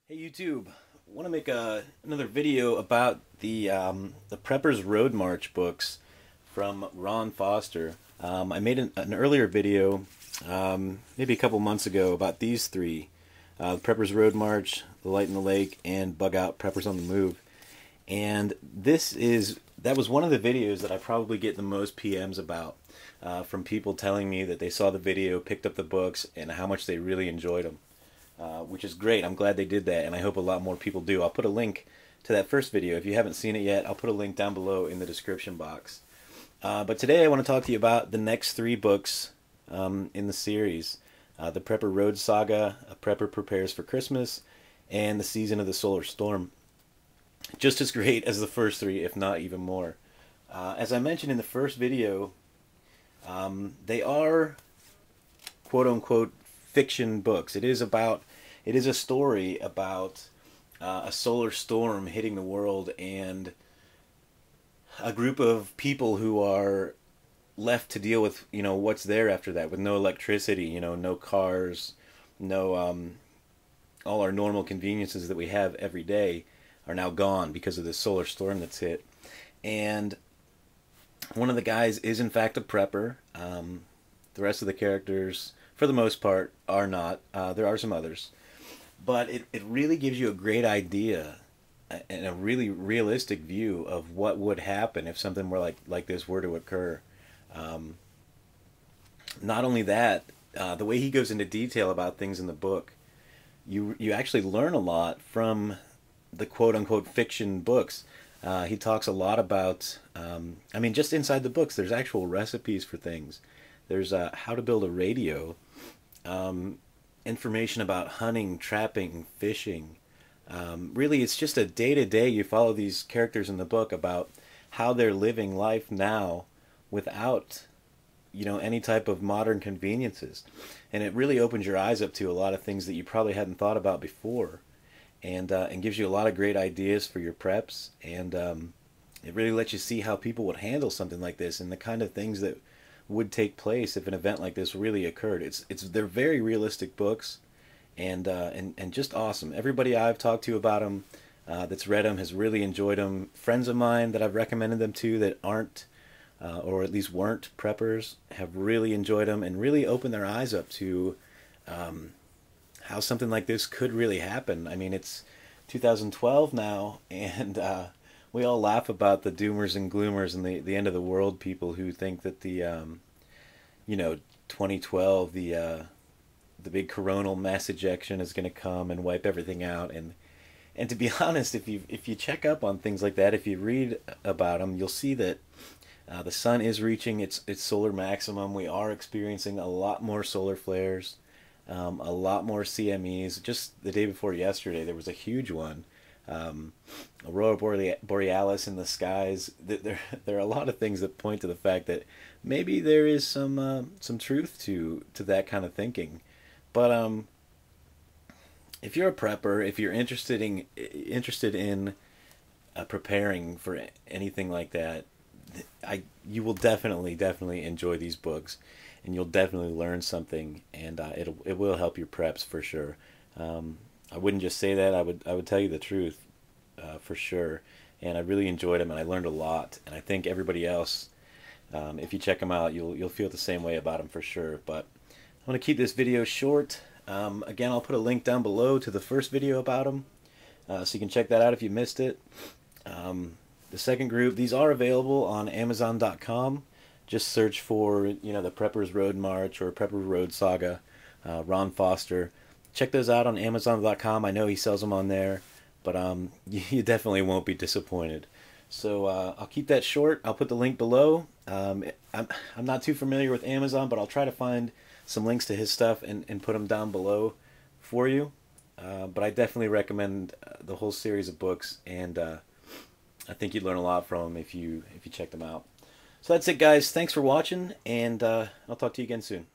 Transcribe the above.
Hey YouTube, I want to make another video about the Prepper's Road March books from Ron Foster. I made an earlier video, maybe a couple months ago, about these three: the Prepper's Road March, The Light in the Lake, and Bug Out Preppers on the Move. And that was one of the videos that I probably get the most PMs about, from people telling me that they saw the video, picked up the books, and how much they really enjoyed them. Which is great. I'm glad they did that, and I hope a lot more people do. I'll put a link to that first video. If you haven't seen it yet, I'll put a link down below in the description box. But today I want to talk to you about the next three books in the series. The Prepper Road Saga, A Prepper Prepares for Christmas, and The Season of the Solar Storm. Just as great as the first three, if not even more. As I mentioned in the first video, they are quote-unquote fiction books. It is a story about a solar storm hitting the world and a group of people who are left to deal with, what's there after that, with no electricity, no cars, no all our normal conveniences that we have every day are now gone because of this solar storm that's hit. And one of the guys is in fact a prepper. The rest of the characters, for the most part, are not. There are some others. But it really gives you a great idea and a really realistic view of what would happen if something were like this were to occur. Not only that, the way he goes into detail about things in the book, you actually learn a lot from the quote-unquote fiction books. He talks a lot about, just inside the books, there's actual recipes for things. There's how to build a radio, information about hunting, trapping, fishing. Really, it's just a day-to-day. You follow these characters in the book about how they're living life now without, any type of modern conveniences. And it really opens your eyes up to a lot of things that you probably hadn't thought about before, and gives you a lot of great ideas for your preps. And it really lets you see how people would handle something like this and the kind of things that would take place if an event like this really occurred. They're very realistic books, and just awesome. Everybody I've talked to about them, that's read them, has really enjoyed them. Friends of mine that I've recommended them to that aren't, or at least weren't preppers, have really enjoyed them and really opened their eyes up to how something like this could really happen. I mean, it's 2012 now, and we all laugh about the doomers and gloomers and the end of the world people who think that the 2012, the big coronal mass ejection is going to come and wipe everything out. And to be honest, if you check up on things like that, if you read about them, you'll see that the sun is reaching its solar maximum. We are experiencing a lot more solar flares, a lot more CMEs. Just the day before yesterday, there was a huge one. Aurora Borealis in the skies. There are a lot of things that point to the fact that maybe there is some truth to that kind of thinking. But if you're a prepper, if you're interested in preparing for anything like that, you will definitely enjoy these books, and you'll definitely learn something, and it will help your preps for sure. I wouldn't just say that. I would tell you the truth, for sure. And I really enjoyed them, and I learned a lot. And I think everybody else, if you check them out, you'll feel the same way about them for sure. But I'm going to keep this video short. Again, I'll put a link down below to the first video about them, so you can check that out if you missed it. The second group, these are available on Amazon.com. Just search for the Prepper's Road March or Prepper Road Saga, Ron Foster. Check those out on Amazon.com. I know he sells them on there, but you definitely won't be disappointed. So I'll keep that short. I'll put the link below. I'm not too familiar with Amazon, but I'll try to find some links to his stuff and put them down below for you. But I definitely recommend the whole series of books, and I think you'd learn a lot from them if you check them out. So that's it, guys. Thanks for watching, and I'll talk to you again soon.